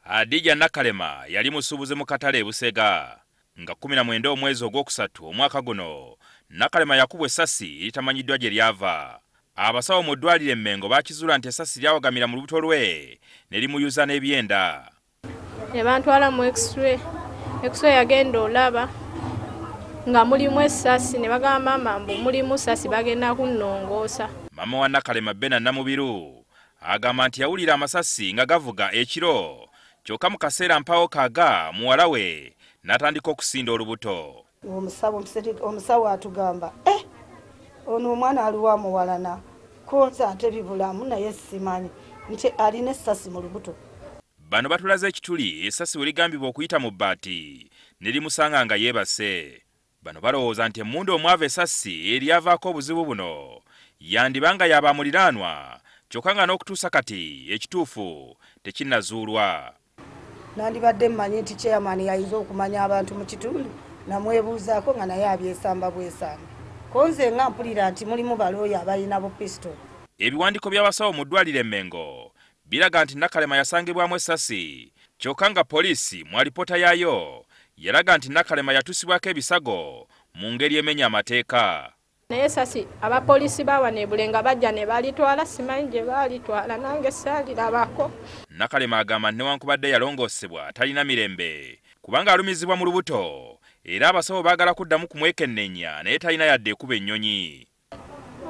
Adija Nakalema yali musuubuzi mu katale Busega nga 19 omwezi ogwokusatu omwaka guno. Nakalema yakubwa essasi litamanyiddwa gye lyava. Abasawo mu ddwaliro Mmengo bakizuula nti essasi lyawagamira mu lubuto lwe ne limuyuza n'ebyenda. Ne bantwala mu X-ray yagenda olaba nga mulimu essasi ne bagamba mama mbu mulimu essasi bagenda kunnongoosa. Mama wa Nakalema Bena Namubiru agamba nti yawulira amasasi nga gavuga ekiro. Kyokka mu kaseera mpawo kaga muwala we n'atandika okusinda olubuto. Omusawo atugamba ono omwana aliwa muwalana konza ate bibulamu naye simanyi nti alina essasi mu lubuto. Bano batulaze ekituli essasi weligambibwa okuyita mu bbaati ne limusanga nga yeebase. Bano balowooza nti emmundu omwava essasi eryavaako obuzibu buno yandibanga yaba muliraanwa, kyokka nga n'okutuusa kati ekituufu tekinnazuulwa. Nandibadde mmanyi nti chairman yayinza okumanya abantu mu kitundu namwebuuzaako nga naye abyesamba bwesamba. Konze nga mpulira nti mulimu balooya abalina bu pistol. Ebiwandiiko by'abasawo mu ddwaliro Mmengo biraga nti Nakalema yasangibwamu essasi, kyokka nga poliisi mu alipoota yaayo yalaga nti Nakalema yatuusibwako ebisago mu ngeri emenya amateeka. Naye essasi abapoliisi bawaneebule nga bajja ne balitwala, simanyi gye balitwala nange saalirabako. Nakalema agamba newankubadde yalongoosebwa talina mirembe kubanga alumizibwa mu lubuto era abasawo baagala kuddamu kumwekennenya naye talina yadde ekuba ennyonyi.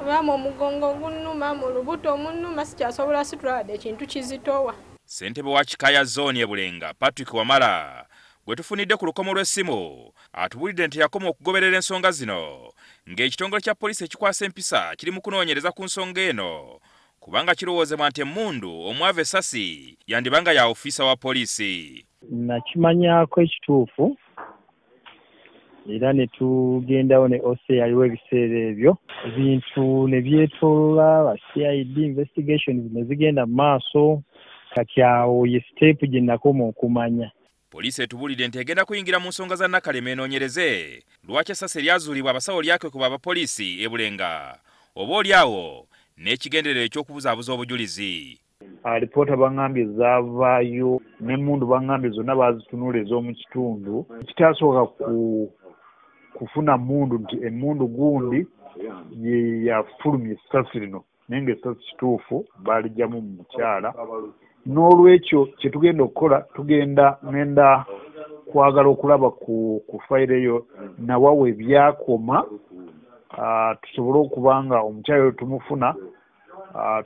Maama omugongo gunnuma, mu lubuto munnuma, sikyasobola situladde ekintu kizitowa. Ssentebe wa Kikaaya zooni Bulenga Patrick Wamala gwe tufunidde ku lukomo lw'essimu atubulidde nti yakoma okugoberera ensonga zino ng'ekitongole kya poliisi ekikwasa empisa kiri mu kunoonyereza ku nsonga eno kubanga kirowoozebwa nti emmundu omwava essasi yandibanga ya ofiisa wa poliisi. Nakimanyako ekituufu era ne tugendawo ne OCE yaliwo ebiseera ebyo ebintu ne byetoolola ba CID investigations ne zigenda mu maaso kati awo ye step gye nakoma okumanya. Poliisi etubulidde nti egenda kuyingira mu nsonga za Nakalema enoonyereze lwaki essasi lyazuulibwa abasawo lyakekuba abapoliisi Bulenga oba olyawo n'ekigenderero eky'okubuzaabuza obujulizi. Alipoota bangambye zaavaayo n'emmundu bangambye zonna baazitunuula ez'omu kitundu. Kitaasooka kufuna mmundu nti emmundu gundi ye yafulumya essasi lino naye ng'essasi kituufu baaligyamu mu mukyala. N'olwekyo kye tugenda okukola ngenda kwagala okulaba ku fayiro eyo nawawe byakoma tusobole okuba nga omukyala oyo tumufuna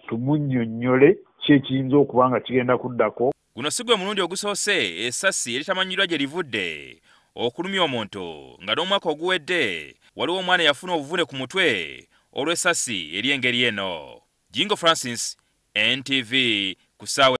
tumunnyonnyole ki ekiyinza okuba nga kigenda kuddako. Guno si gwe mulundi ogusoose essasi eritamanyiddwa gye livudde okulumya omuntu nga n'omwaka oguwedde waliwo omwana eyafuna obuvune ku mutwe olw'essasi ery'engeri eno. Jingo Francis, NTV, ku ssaawa